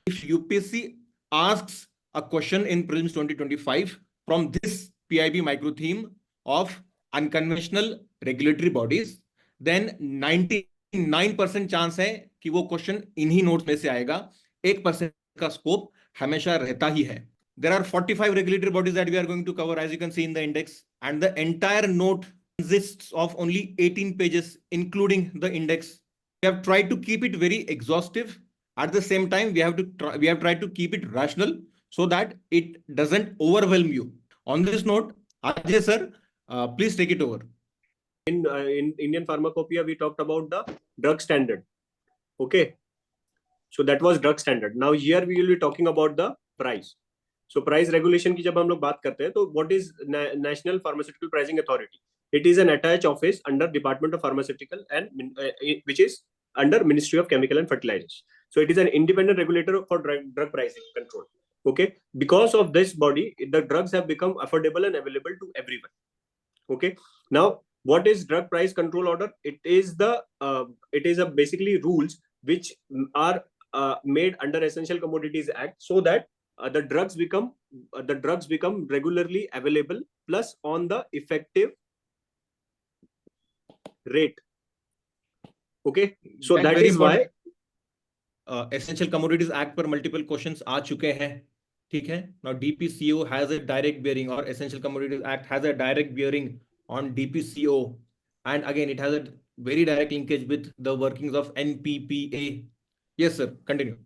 if UPSC asks a question in prelims 2025 from this PIB micro theme of unconventional regulatory bodies, then 99% chance है कि वो question इन्हीं notes में से आएगा. 1% का स्कोप हमेशा रहता ही है. There are 45 regulatory bodies that we are going to cover, as you can see in the index, and the entire note consists of only 18 pages, including the index. We have tried to keep it very exhaustive. At the same time, we have tried to keep it rational so that it doesn't overwhelm you. On this note, Ajay sir, please take it over. In Indian Pharmacopoeia, we talked about the drug standard. Okay, so that was drug standard. Now here we will be talking about the price. So price regulation की जब हम लोग बात करते हैं तो what is National Pharmaceutical Pricing Authority? It is an attached office under Department of Pharmaceutical and which is under Ministry of Chemical and Fertilizers. So it is an independent regulator for drug pricing control. Okay, because of this body, the drugs have become affordable and available to everyone. Okay, now what is drug price control order? It is basically rules which are made under Essential Commodities Act so that the drugs become regularly available plus on the effective rate. Okay, so that is why Essential Commodities Act पर multiple questions आ चुके हैं. ठीक है. Now DPCO has a direct bearing, or Essential Commodities Act has a direct bearing on DPCO, and again it has a very direct linkage with the workings of NPPA. Yes sir, continue.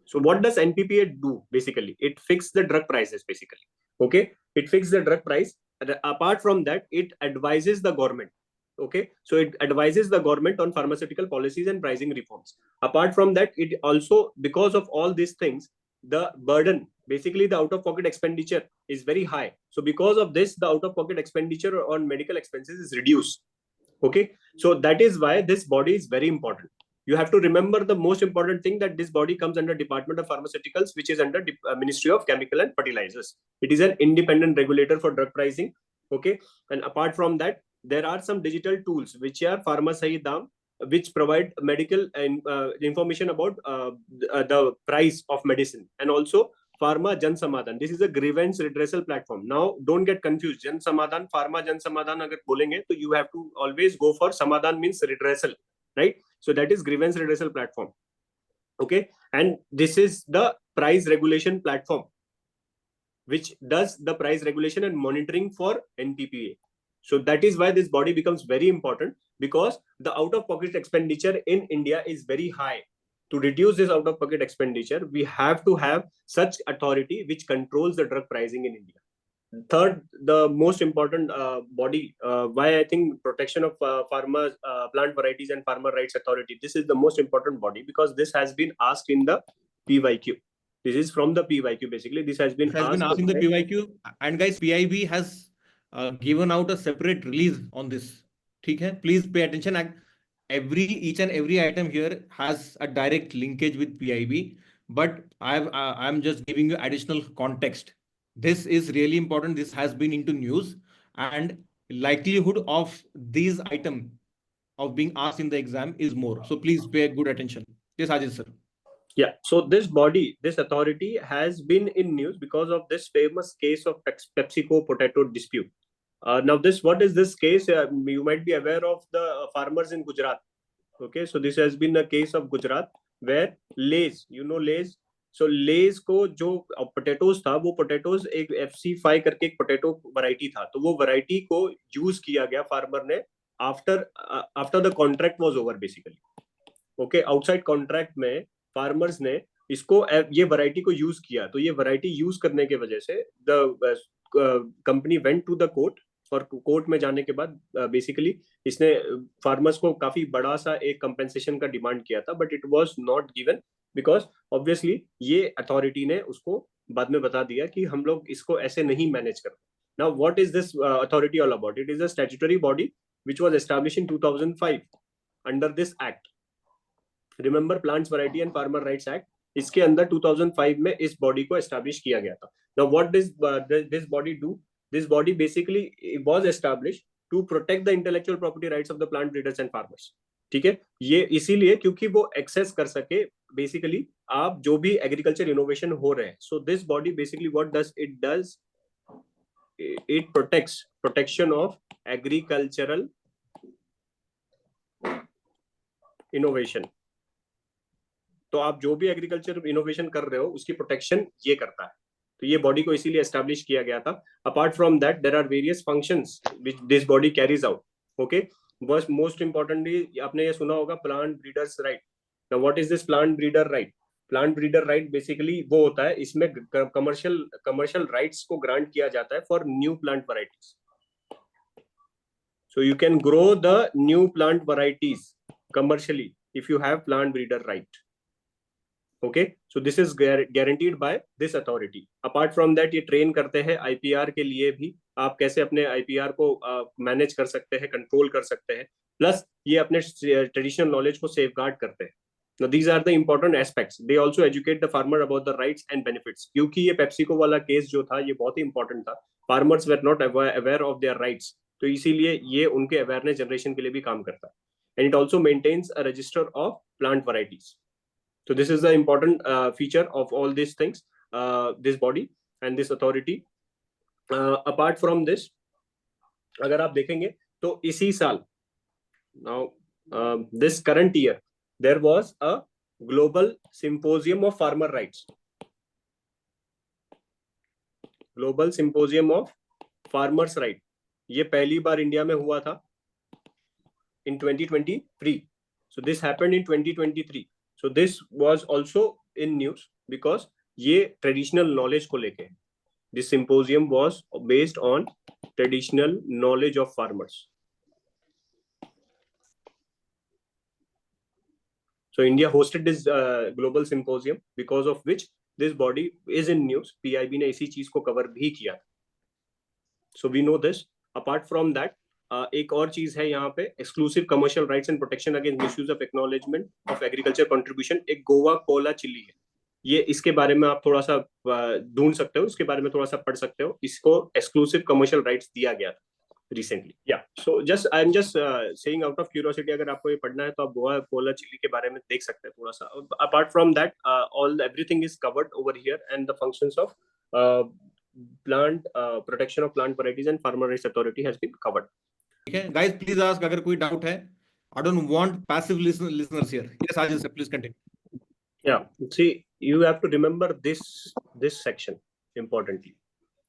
So what does NPPA do? Basically, it fixes the drug prices basically. Okay, it fixes the drug price. Apart from that, it advises the government. Okay, so it advises the government on pharmaceutical policies and pricing reforms. Apart from that, it also, because of all these things, the burden, basically the out-of-pocket expenditure is very high. So because of this, the out-of-pocket expenditure on medical expenses is reduced. Okay, so that is why this body is very important. You have to remember the most important thing, that this body comes under Department of Pharmaceuticals, which is under Ministry of Chemical and Fertilizers. It is an independent regulator for drug pricing. Okay, and apart from that, there are some digital tools which are Pharma Sahi Daam, which provide medical information about the price of medicine, and also Pharma Jan Samadhan. This is a grievance redressal platform. Now don't get confused. Jan Samadhan, Pharma Jan Samadhan agar bolenge, तो you have to always go for Samadhan means redressal, right? So that is grievance redressal platform. Okay, and this is the price regulation platform which does the price regulation and monitoring for NPPA. So that is why this body becomes very important, because the out-of-pocket expenditure in India is very high. To reduce this out-of-pocket expenditure, we have to have such authority which controls the drug pricing in India. Third, the most important body, why I think protection of pharma plant varieties and farmer rights authority, this is the most important body because this has been asked in the PYQ. This is from the PYQ basically. This has been asked in the PYQ, and guys, PIB has given out a separate release on this. Okay, please pay attention. Each and every item here has a direct linkage with PIB, but I'm just giving you additional context. This is really important. This has been into news, and likelihood of these item of being asked in the exam is more. So please pay good attention. Yes, Ajay sir. Yeah, so this body, this authority has been in news because of this famous case of PepsiCo potato dispute. Now what is this case? You might be aware of the farmers in Gujarat. Okay, so this has been a case of Gujarat where Lay's, you know Lay's. So Lay's को जो potatoes था, वो potatoes एक FC5 करके एक potato variety था, तो वो variety को use किया गया farmer ने after the contract was over basically. Okay, outside contract में farmers ने इसको ये variety को use किया, तो ये variety use करने के वजह से the company went to the court. और कोर्ट में जाने के बाद बेसिकली इसने फार्मर्स को काफी बड़ा सा एक कंपेंसेशन का डिमांड किया था, but it was not given because obviously ये अथॉरिटी ने उसको बाद में बता दिया कि हम लोग इसको ऐसे नहीं मैनेज करते. Now what is this authority all about? It is a statutory body which was established in 2005 under this act. Remember plants variety and farmer rights act, इसके अंदर 2005 में इस बॉडी को एस्टैब्लिश किया गया था. Now what this body do? This body basically was established to protect the intellectual property rights of the plant breeders and farmers. ठीक है, ये इसीलिए क्योंकि वो एक्सेस कर सके बेसिकली आप जो भी एग्रीकल्चर इनोवेशन हो रहे हैं, so this body basically what does it protection of agricultural innovation. तो आप जो भी एग्रीकल्चर इनोवेशन कर रहे हो उसकी प्रोटेक्शन ये करता है। तो ये बॉडी को इसीलिए एस्टैब्लिश किया गया था। Apart from that there are various functions which this body carries out. Okay, बस मोस्ट इंपॉर्टेंटली आपने ये सुना होगा plant breeders right. Now what is this plant breeder right? Plant breeder right basically वो होता है, इसमें कमर्शियल राइट्स को ग्रांट किया जाता है for new plant varieties. So you can grow the new plant varieties commercially if you have plant breeder right. Okay, so this is guaranteed by this authority. Apart from that, ये train करते हैं IPR के लिए भी, आप कैसे अपने IPR को मैनेज कर सकते हैं, कंट्रोल कर सकते हैं, प्लस ये अपने ट्रेडिशनल नॉलेज को सेफगार्ड करते हैं। Now these are the important aspects. They also educate the farmer about the rights and benefits. क्योंकि ये पेप्सिको वाला केस जो था ये बहुत ही important था, farmers were not aware of their rights, तो इसीलिए ये उनके अवेयरनेस जनरेशन के लिए भी काम करता है। And it also maintains a register of plant varieties. So this is the important feature of all these things, this body and this authority. Apart from this, अगर आप देखेंगे तो इसी साल, now this current year, there was a global symposium of farmer rights. Global symposium of farmers right. ये पहली बार India में हुआ था in 2023. So this happened in 2023. So this was also in news because ये traditional knowledge को लेके, this symposium was based on traditional knowledge of farmers. So India hosted this global symposium, because of which this body is in news. PIB ने इसी चीज को cover भी किया। So we know this. Apart from that, एक और चीज है यहाँ पे, exclusive commercial rights and protection against misuse of acknowledgement of agriculture contribution. एक गोवा कोला चिली है ये, इसके बारे में आप थोड़ा सा ढूंढ सकते हो, इसके बारे में थोड़ा सा पढ़ सकते हो। इसको एक्सक्लूसिव कमर्शियल राइट्स दिया गया था रिसेंटली। या so just I am just saying out of curiosity, अगर आपको ये पढ़ना है तो आप गोवा कोला चिली के बारे में देख सकते हैं थोड़ा सा। Apart from that all everything is covered over here and the functions of plant protection of plant varieties and farmer rights authority has been covered. ठीक है guys, please ask अगर कोई डाउट है। I don't want passive listeners here. Yes Ajay sir, please continue. Yeah, see, you have to remember this section importantly.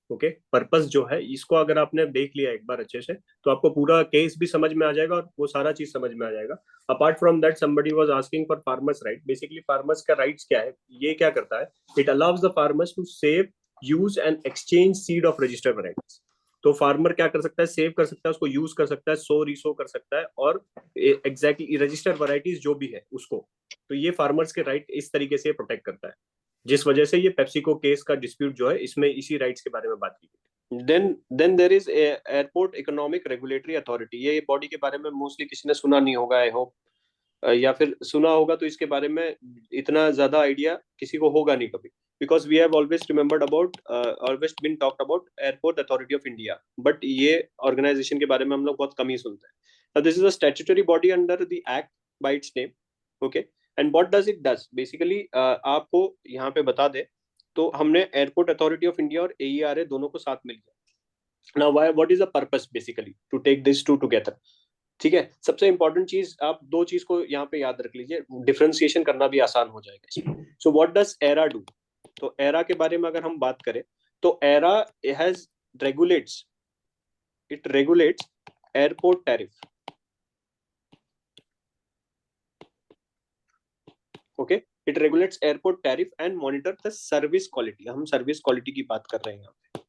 Okay, purpose जो है इसको अगर आपने देख लिया एक बार अच्छे से तो आपको पूरा केस भी समझ में आ जाएगा और वो सारा चीज समझ में आ जाएगा। Apart from that somebody was asking for farmers right. Basically farmers का राइट्स क्या है, ये क्या करता है, it allows the farmers to save, use and exchange seed of registered varieties. तो फार्मर क्या कर सकता है, सेव कर सकता है, उसको यूज कर सकता है, सो रिसो कर सकता है, और एग्जैक्टली रजिस्टर्ड वैरायटीज जो भी है उसको, तो ये फार्मर्स के राइट इस तरीके से प्रोटेक्ट करता है, जिस वजह से ये पेप्सिको केस का डिस्प्यूट जो है इसमें इसी राइट्स के बारे में बात की गई। Then there is airport economic regulatory authority. ये बॉडी के बारे में मोस्टली किसी ने सुना नहीं होगा, आई होप, या फिर सुना होगा तो इसके बारे में इतना ज्यादा आइडिया किसी को होगा नहीं कभी, because we have always remembered about always been talked about Airport Authority of India, but ये organization के बारे में हम लोग बहुत कम ही सुनते हैं। Now this is a statutory body under the act by its name, okay, and what does it does basically, आपको यहाँ पे बता दे तो हमने Airport Authority of India और AERA दोनों को साथ मिल गया। Now what is the purpose basically to take these two together? ठीक है, सबसे इंपॉर्टेंट चीज, आप दो चीज को यहाँ पे याद रख लीजिए, डिफरेंशिएशन करना भी आसान हो जाएगा इसमें। So what does era do? तो एरा के बारे में अगर हम बात करें तो era has regulates, it regulates airport tariff. Okay, it regulates airport tariff and monitor the service quality. हम सर्विस क्वालिटी की बात कर रहे हैं यहाँ पे,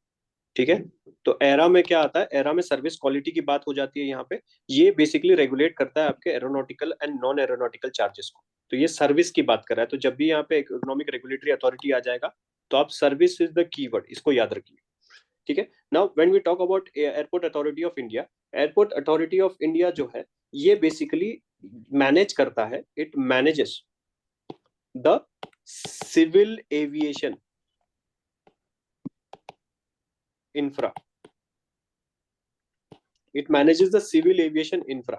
ठीक है। तो एरा में क्या आता है, एरा में सर्विस क्वालिटी की बात हो जाती है यहाँ पे। ये बेसिकली रेगुलेट करता है आपके aeronautical and non aeronautical charges को। तो ये सर्विस की बात कर रहा है, तो जब भी यहाँ पे इकोनॉमिक रेगुलेटरी अथॉरिटी आ जाएगा तो आप सर्विस इज द कीवर्ड, इसको याद रखिए, ठीक है। Now when we talk about airport authority of India, airport authority of India जो है ये बेसिकली मैनेज करता है, it manages the civil aviation infra, it manages the civil aviation infra,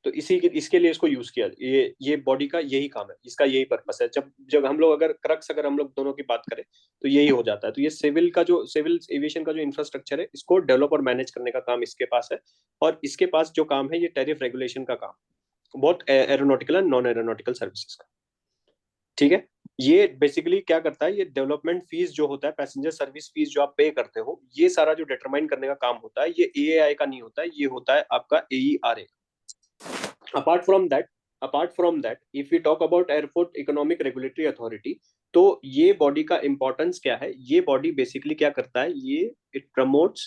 तो इसके लिए इसको यूज किया, ये बॉडी का यही काम है, इसका यही पर्पस है। जब जब हम लोग अगर हम लोग दोनों की बात करें तो यही हो जाता है। तो ये सिविल एविएशन का जो इंफ्रास्ट्रक्चर है, इसको डेवलप और मैनेज करने का काम इसके पास है। और इसके पास जो काम है, ये टैरिफ रेगुलेशन का काम, बहुत aeronautical and non aeronautical services का। ठीक है, ये बेसिकली क्या करता है, ये डेवलपमेंट फीस जो होता है, पैसेंजर सर्विस फीस जो आप पे करते हो, ये सारा जो डिटरमाइन करने का काम होता है, ये एएआई का नहीं होता है, ये होता है आपका एईआरए। apart from that if we talk about airport economic regulatory authority, तो ये बॉडी का इंपॉर्टेंस क्या है, ये बॉडी बेसिकली क्या करता है, ये it promotes,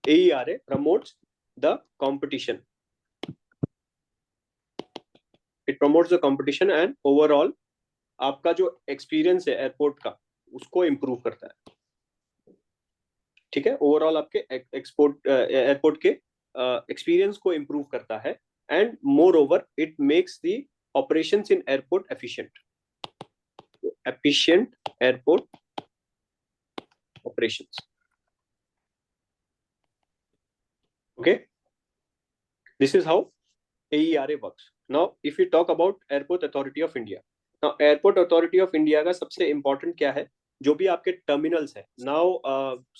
AERA promotes the competition, it promotes the competition and overall आपका जो एक्सपीरियंस है एयरपोर्ट का, उसको इम्प्रूव करता है। ठीक है, ओवरऑल आपके एयरपोर्ट के एक्सपीरियंस को इम्प्रूव करता है। And more over it makes the operations in airport efficient airport operations. Okay, this is how AERA works. Now if we talk about Airport Authority of India, now Airport Authority of India का सबसे important क्या है, जो भी आपके terminals है। Now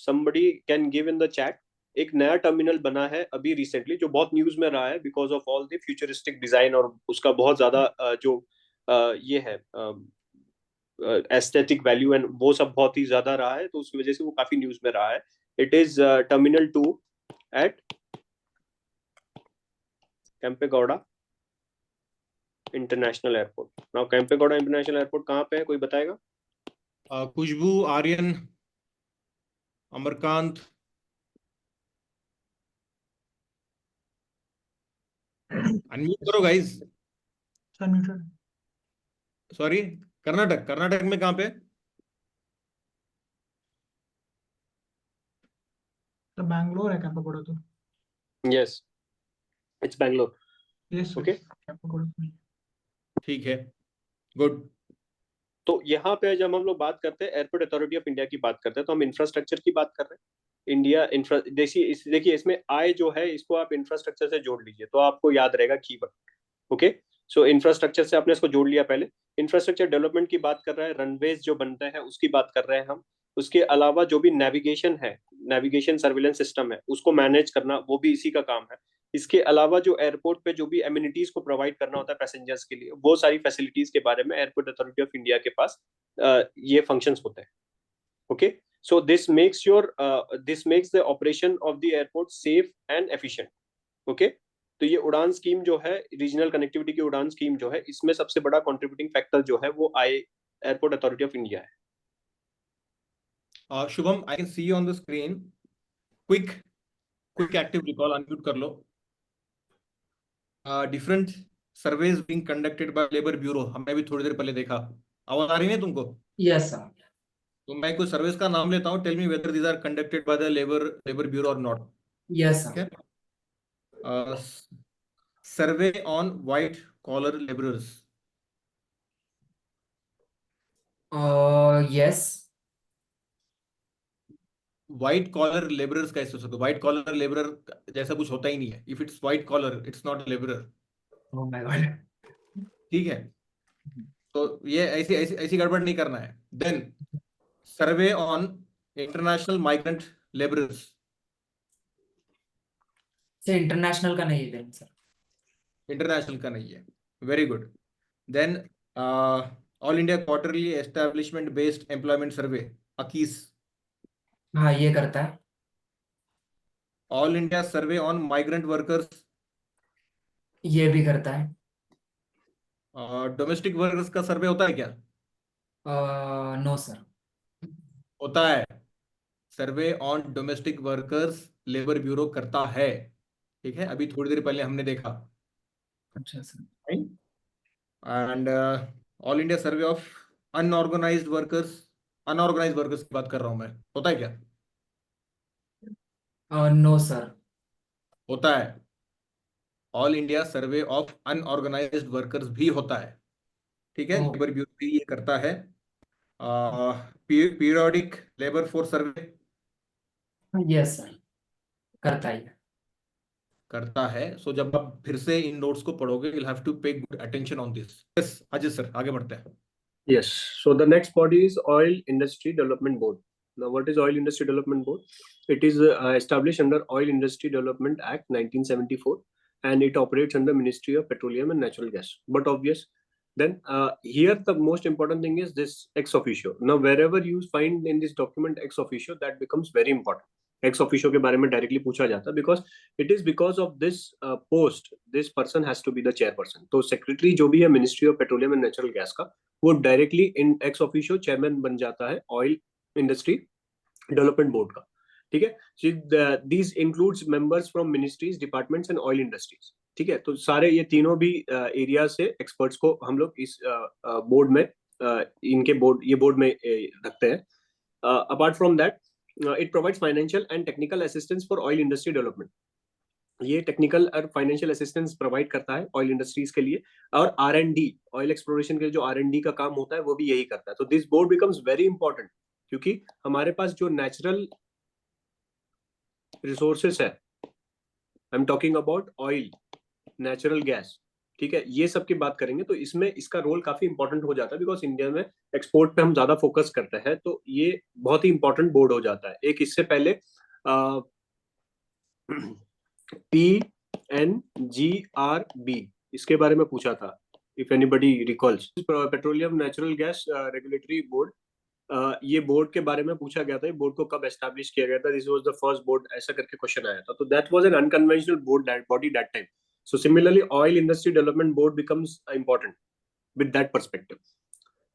somebody can give in the chat, एक नया टर्मिनल बना है अभी रिसेंटली, जो बहुत न्यूज में रहा है because of all the futuristic design, और उसका बहुत ज्यादा जो ये है एस्थेटिक वैल्यू एंड वो सब बहुत ही ज्यादा रहा है, तो उसकी वजह से वो काफी न्यूज में रहा है। It is terminal 2 at Kempegowda international airport. Now Kempegowda international airport कहाँ पे है, कोई बताएगा? खुशबू, आर्यन, अमरकांत, अनम्यूट करो गाइस। सॉरी, कर्नाटक में कहाँ पे? तो बैंगलोर है कैंपेगौड़ा तो। Yes, it's Bangalore. Yes okay, Kempegowda. ठीक है, गुड। तो यहाँ पे जब हम लोग बात करते हैं एयरपोर्ट अथॉरिटी ऑफ इंडिया की बात करते हैं, तो हम इंफ्रास्ट्रक्चर की बात कर रहे हैं। इंडिया इंफ्रा देखिए इसमें आई जो है, इसको आप इंफ्रास्ट्रक्चर से जोड़ लीजिए तो आपको याद रहेगा कीवर्ड। ओके, सो इंफ्रास्ट्रक्चर से आपने इसको जोड़ लिया। पहले इंफ्रास्ट्रक्चर डेवलपमेंट की बात कर रहा है, रनवेज जो बनते हैं उसकी बात कर रहे हैं हम। उसके अलावा जो भी नेविगेशन है, नेविगेशन सर्विलेंस सिस्टम है, उसको मैनेज करना वो भी इसी का काम है। इसके अलावा जो एयरपोर्ट पे जो भी एमिनिटीज को प्रोवाइड करना होता है पैसेंजर्स के लिए, वो सारी फैसिलिटीज के बारे में एयरपोर्ट अथॉरिटी ऑफ इंडिया के पास ये फंक्शंस होते हैं। Okay, so this makes the operation of the airport safe and efficient. okay, तो ये उड़ान स्कीम जो है, रीजनल कनेक्टिविटी की उड़ान स्कीम जो है, इसमें सबसे बड़ा कंट्रीब्यूटिंग फैक्टर जो है वो एयरपोर्ट अथॉरिटी ऑफ इंडिया है। Shubham, I can see you on the screen. Quick active recall, unmute कर लो। Different surveys being conducted by labour bureau, हमने भी थोड़ी देर पहले देखा। आवाज आ रही है तुमको? Yes sir. तो मैं कोई सर्विस का नाम लेता हूँ, tell me whether these are conducted by the labour bureau और नॉट। Yes sir. ठीक है, survey on white collar labourers. Yes. White collar labourers कैसे हो सकते हो? व्हाइट कॉलर लेबरर जैसा कुछ होता ही नहीं है। If it's white collar it's not labourer. Oh my God. ठीक है, तो ये ऐसी ऐसी ऐसी गड़बड़ नहीं करना है। Then survey on international migrant labourers. Sir international का नहीं है सर। इंटरनेशनल का नहीं है, very good. Then all India quarterly establishment based employment survey, AQEES. हाँ ये करता है। All India survey on migrant workers. ये भी करता है। डोमेस्टिक वर्कर्स का सर्वे होता है क्या? No sir. होता है। Survey on domestic workers labour bureau करता है। ठीक है, अभी थोड़ी देर पहले हमने देखा। अच्छा sir. And all India survey of unorganised workers, unorganised workers की बात कर रहा हूं मैं, होता है क्या? No sir. होता है। All India survey of unorganised workers भी होता है। ठीक है, ओह लेबर ब्यूरो भी ये करता है। Periodic labour force survey. Yes sir, करता ही है। करता है. सो जब आप फिर से इन नोट्स को पढ़ोगे, you'll have to pay good attention on this. Yes, Ajay sir, आगे बढ़ते हैं. Yes. So the next body is Oil Industry Development Board. Now, what is Oil Industry Development Board? It is established under Oil Industry Development Act 1974, and it operates under Ministry of Petroleum and Natural Gas. But obvious. Then here the most important thing is this ex officio. Now, wherever you find in this document ex officio, that becomes very important. Ex officio के बारे में directly पूछा जाता है because it is because of this post, this person has to be the chairperson. तो secretary जो भी है Ministry of Petroleum and Natural Gas का, वो directly in ex officio chairman बन जाता है ऑयल इंडस्ट्री डेवलपमेंट बोर्ड का. ठीक है. These includes members from ministries, departments and oil industries. ठीक है. तो सारे ये तीनों भी एरिया से एक्सपर्ट्स को हम लोग इस बोर्ड में इनके बोर्ड में रखते हैं. Apart from that, it provides financial and technical assistance for oil industry development. ये टेक्निकल और फाइनेंशियल असिस्टेंस प्रोवाइड करता है ऑयल इंडस्ट्रीज के लिए. और R&D, ऑयल एक्सप्लोरेशन के लिए जो R&D का काम होता है वो भी यही करता है. तो this board becomes very important क्योंकि हमारे पास जो नेचुरल रिसोर्सेस है, I am talking about oil, natural gas. ठीक है. ये सब की बात करेंगे तो इसमें इसका रोल काफी इंपॉर्टेंट हो जाता है बिकॉज इंडिया में एक्सपोर्ट पे हम ज्यादा फोकस करते हैं. तो ये बहुत ही इंपॉर्टेंट बोर्ड हो जाता है. एक इससे पहले PNGRB इसके बारे में पूछा था, if anybody recalls. Petroleum natural gas regulatory board, ये बोर्ड के बारे में पूछा गया था. बोर्ड को कब एस्टैब्लिश किया गया था, this was the first board, ऐसा करके क्वेश्चन आया था. तो that was an unconventional board body that time. So similarly oil industry development board becomes important with that perspective.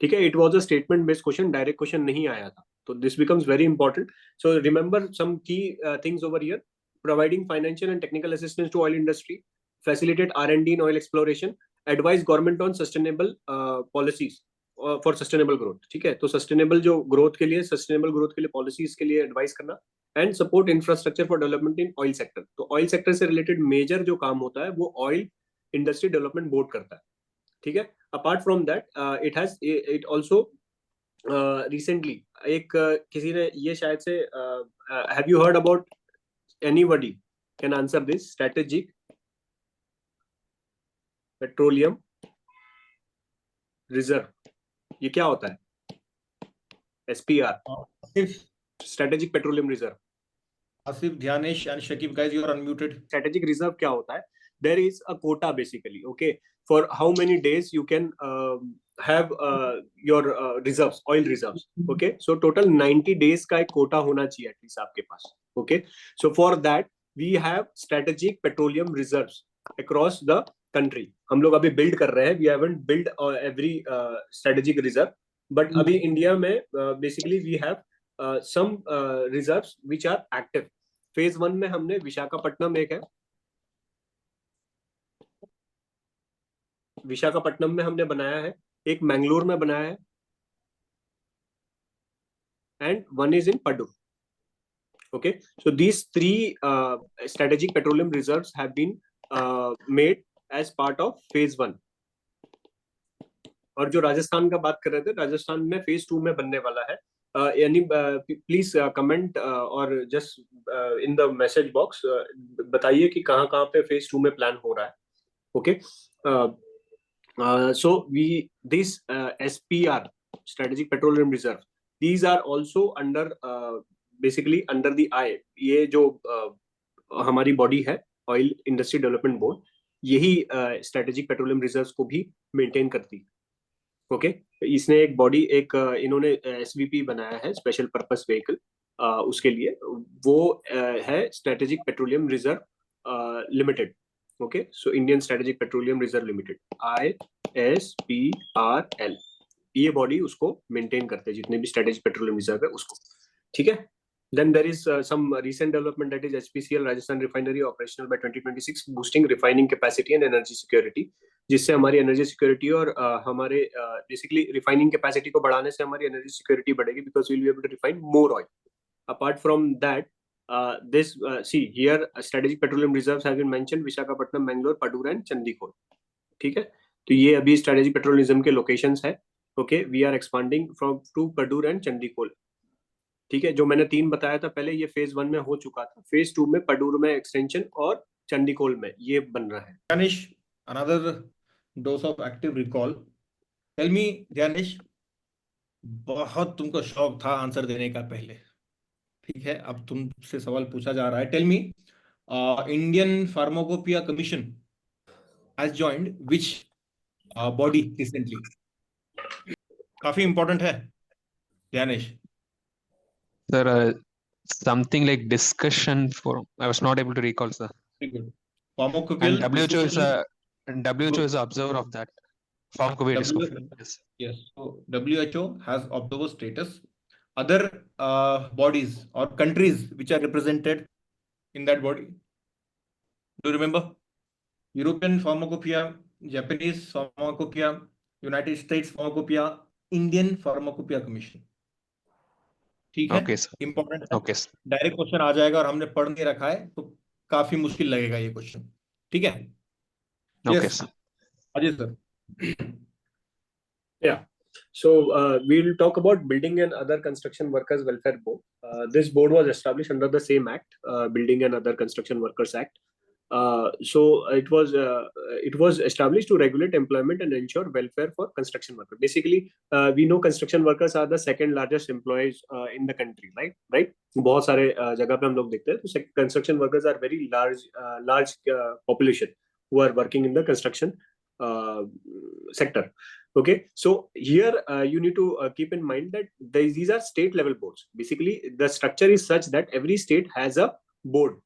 ठीक है. It was a statement based question, direct question नहीं आया था. तो this becomes very important. So remember some key things over here. Providing financial and technical assistance to oil industry, facilitate R&D in oil exploration, advise government on sustainable policies for sustainable growth. ठीक है. तो sustainable जो growth के लिए, sustainable growth के लिए policies के लिए advise करना, and support infrastructure for development in oil sector. तो oil sector से related major जो काम होता है वो oil industry development board करता है. ठीक है. Apart from that, it also recently एक किसी ने ये शायद से have you heard about, anybody can answer this, strategic petroleum reserve. ये क्या होता है? SPR, strategic petroleum reserve. Asif, Dhyanesh and Shakib, guys, you are unmuted. Strategic reserve क्या होता है? There is a quota basically, okay, for how many days you can have your reserves, oil reserves. Okay, so total 90 days का एक quota होना चाहिए at least आपके पास. Okay, so for that we have strategic petroleum reserves across the country. हम लोग अभी build कर रहे हैं. We haven't built every strategic reserve, but अभी इंडिया में basically we have some reserves which are active. Phase 1 में हमने विशाखापट्टनम एक है, विशाखापट्टनम में हमने बनाया है, एक मैंगलोर में बनाया है, and one is in Padur. Okay, so these three strategic petroleum reserves have been made as part of phase 1. और जो राजस्थान का बात कर रहे थे, राजस्थान में phase 2 में बनने वाला है. यानी प्लीज कमेंट और just in the message box बताइए कि कहाँ पे phase 2 में प्लान हो रहा है. Okay. So this SPR, strategic petroleum reserve, these are also under basically under the I. ये जो हमारी बॉडी है ऑयल इंडस्ट्री डेवलपमेंट बोर्ड, यही स्ट्रेटेजिक पेट्रोलियम रिजर्व्स को भी मेंटेन करती है. ओके. इसने एक बॉडी, एक इन्होंने SVP बनाया है, स्पेशल पर्पस व्हीकल, उसके लिए वो है strategic petroleum reserve limited. Okay. So Indian strategic petroleum reserve limited, ISPRL, ये बॉडी उसको मेंटेन करते हैं, जितने भी स्ट्रेटेजिक पेट्रोलियम रिजर्व है उसको. ठीक है. Then there is some recent development, that is HPCL Rajasthan refinery operational by 2026, boosting refining capacity and energy security, जिससे हमारी एनर्जी सिक्योरिटी और हमारे बेसिकली रिफाइनिंग कैपेसिटी को बढ़ाने से हमारी एनर्जी सिक्योरिटी बढ़ेगी, because we will be able to refine more oil. Apart from that, this see here strategic petroleum reserves have been mentioned, Visakhapatnam, Mangalore, Padur and Chandigarh. ठीक है. तो ये अभी स्ट्रेटेजिक पेट्रोलिज्म के लोकेशंस है. Okay. We are expanding from to Padur and Chandigarh. ठीक है. जो मैंने 3 बताया था पहले, ये phase 1 में हो चुका था. phase 2 में पडूर में एक्सटेंशन और चंडीकोल में ये बन रहा है। Danish, another dose of active recall. Tell me, Danish, बहुत तुमको शौक था आंसर देने का पहले, ठीक है, अब तुमसे सवाल पूछा जा रहा है। Tell me, Indian pharmacopoeia commission has joined which body recently? काफी इंपॉर्टेंट है Dhyanesh. Sir, something like discussion forum. I was not able to recall, sir. Very good. And Pharmacopial WHO is discussion and WHO group. is an observer of that. Pharmacopoeia discussion. Yes. Yes, so WHO has observer status. Other bodies or countries which are represented in that body, do you remember? European Pharmacopoeia, Japanese Pharmacopoeia, United States Pharmacopoeia, Indian Pharmacopoeia Commission. ठीक है, Okay, sir. Important है, Okay, sir. Direct question आ जाएगा और हमने पढ़ नहीं रखा है तो काफी मुश्किल लगेगा ये क्वेश्चन, ठीक है? Okay, Yes, sir. Ajay sir. Yeah. So we'll talk about Building and Other Construction Workers Welfare Board. This board was established under the same act, Building and Other Construction Workers Act. So it was established to regulate employment and ensure welfare for construction workers. Basically, we know construction workers are the second largest employees in the country, right? Right? बहुत सारे जगह पे हम लोग देखते हैं तो construction workers are very large population who are working in the construction sector. Okay, so here you need to keep in mind that these are state level boards. Basically, the structure is such that every state has a board,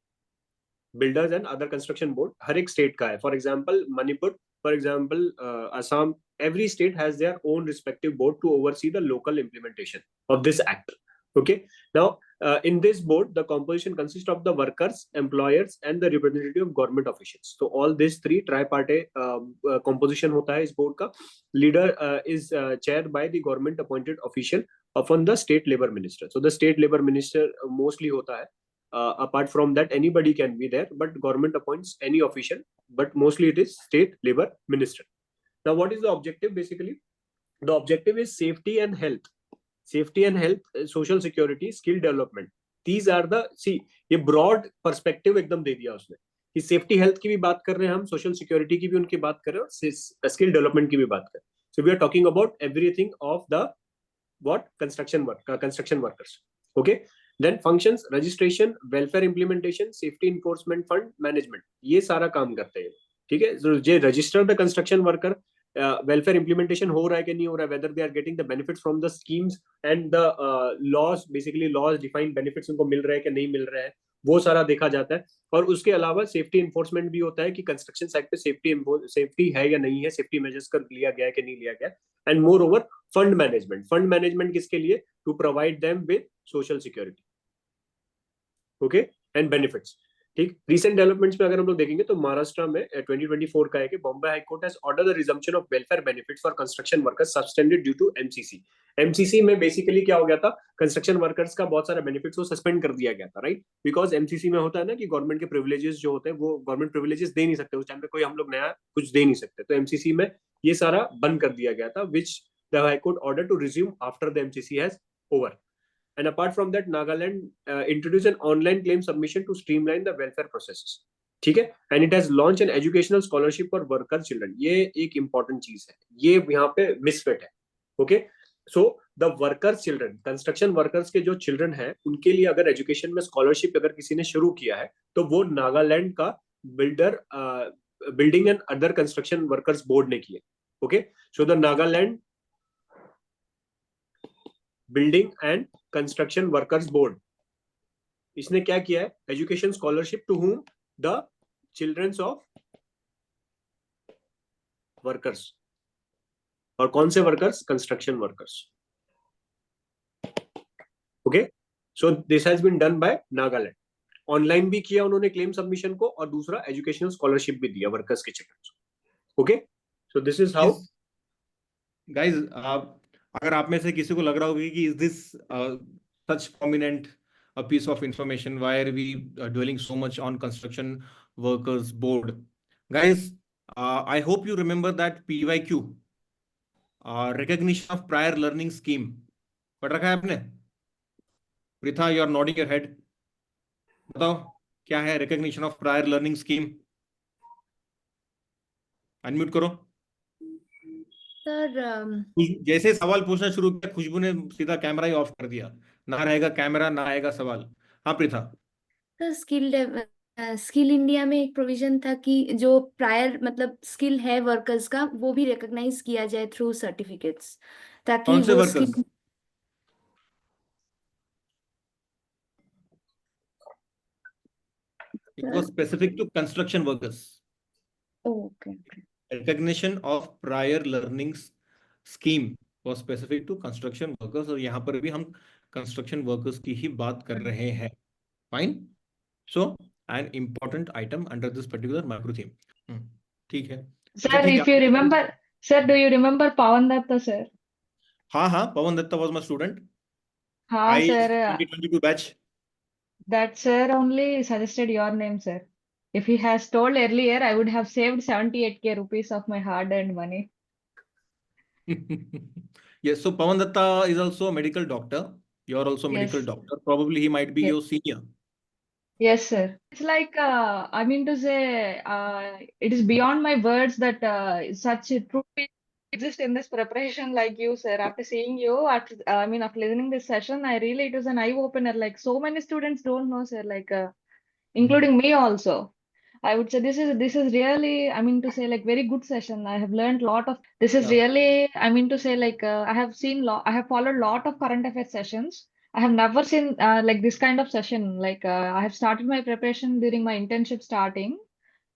builders and other construction board. हर एक state का है. For example, Manipur, for example, Assam. Every state has their own respective board to oversee the local implementation of this act. Okay. Now, in this board, the composition consists of the workers, employers, and the representative of government officials. So all these three tripartite composition होता है इस board का. Leader is chaired by the government appointed official upon the state labor minister. So the state labor minister mostly होता है. Apart from that, anybody can be there, but government appoints any official, but mostly it is state labor minister. Now, what is the objective? Basically, the objective is safety and health. Safety and health, social security, skill development. These are the, see, ये broad perspective एकदम दे दिया उसने कि safety health की भी बात कर रहे हैं हम, social security की भी उनकी बात कर रहे हैं और skill development की भी बात कर रहे हैं. So we are talking about everything of the what construction workers. Okay. Then functions, registration, welfare implementation, safety enforcement fund management. ये सारा काम करते हैं, ठीक है? So J register the construction worker, welfare implementation हो रहा है कि नहीं हो रहा है, whether they are getting the benefits from the schemes and the laws, basically laws define benefits उनको मिल रहा है कि नहीं मिल रहा है, वो सारा देखा जाता है. और उसके अलावा सेफ्टी इन्फोर्समेंट भी होता है कि कंस्ट्रक्शन साइट पे सेफ्टी है या नहीं है, सेफ्टी मेजर्स कर लिया गया है कि नहीं लिया गया. And moreover fund management किसके लिए? To provide them with social security, okay, and benefits. ठीक. रिसेंट डेवलपमेंट्स में अगर हम लोग देखेंगे तो महाराष्ट्र में 2024 का है कि Bombay high court has order the resumption of welfare benefits for construction workers suspended due to MCC. MCC में बेसिकली क्या हो गया था, कंस्ट्रक्शन वर्कर्स का बहुत सारा बेनिफिट्स को सस्पेंड कर दिया गया था, राइट? बिकॉज एमसीसी में होता है ना कि गवर्नमेंट के प्रिविलेजेस जो होते हैं वो गवर्नमेंट प्रिविलेजेस दे नहीं सकते, उस टाइम पे कोई हम लोग नया कुछ दे नहीं सकते, तो एमसीसी में ये सारा बंद कर दिया गया था, which the high court order to resume after the MCC has over. And apart from that, Nagaland introduced an online claim submission to streamline the welfare processes. ठीक है? And it has launched an educational scholarship for worker children. ये एक important चीज है. ये यहाँ पे misfit है. Okay? So the worker children, construction workers के जो children हैं, उनके लिए अगर education में scholarship अगर किसी ने शुरू किया है, तो वो नागालैंड का building and other construction workers board ने किया. Okay? So the Nagaland building and construction workers board, इसने क्या किया है? Education scholarship to whom? The childrens of workers. और कौन से workers? Construction workers. Okay, so this has been done by Nagaland. Online भी किया उन्होंने क्लेम सबमिशन को, और दूसरा एजुकेशनल स्कॉलरशिप भी दिया वर्कर्स के चिल्ड्रंस को. Okay, so this is how. Guys, अगर आप में से किसी को लग रहा होगा कि is this such prominent a piece of information, why are we dwelling so much on construction workers board? Guys, I hope you remember that PYQ, recognition of prior learning scheme. पढ़ रखा है आपने? Pritha, you are nodding your head. बताओ. क्या है recognition of prior learning scheme? Unmute करो। Sir जैसे सवाल पूछना शुरू किया, खुशबू ने सीधा कैमरा ही ऑफ कर दिया। ना रहेगा कैमरा, ना आएगा सवाल। हाँ प्रीथा। सर स्किल इंडिया में एक प्रोविजन था कि जो प्रायर मतलब स्किल है वर्कर्स का वो भी रिकॉग्नाइज किया जाए थ्रू सर्टिफिकेट्स, ताकि कौन से वो workers? Skill It was specific to construction workers. Okay Recognition of prior learnings scheme was specific to construction workers, और यहाँ पर भी हम construction workers की ही बात कर रहे हैं. Fine. So an important item under this particular macro theme. ठीक है. Sir, अच्छा, ठीक if you है. remember, sir, do you remember Pawan Datta, sir? हाँ हाँ, Pawan Datta was my student. हाँ I sir, 2022 batch. that sir only suggested your name, sir. If he has told earlier, I would have saved 78k rupees of my hard-earned money. Yes, so Pawan Datta is also a medical doctor. You are also a medical Yes. doctor. Probably he might be Yes. your senior. Yes, sir. It's like, I mean to say, it is beyond my words that such a true people exist in this preparation like you, sir. After seeing you, after listening this session, it was an eye-opener. Like so many students don't know, sir, like including me also. I would say this is really, I mean to say, like very good session. I have learned a lot of, this is Yeah. really, I mean to say, like I have followed a lot of current affairs sessions. I have never seen like this kind of session. Like I have started my preparation during my internship starting.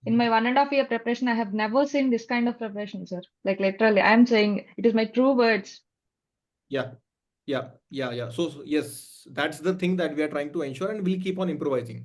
In my 1.5 year preparation, I have never seen this kind of preparation, sir. Like literally, I am saying it is my true words. Yeah. So yes, that's the thing that we are trying to ensure, and we'll keep on improvising.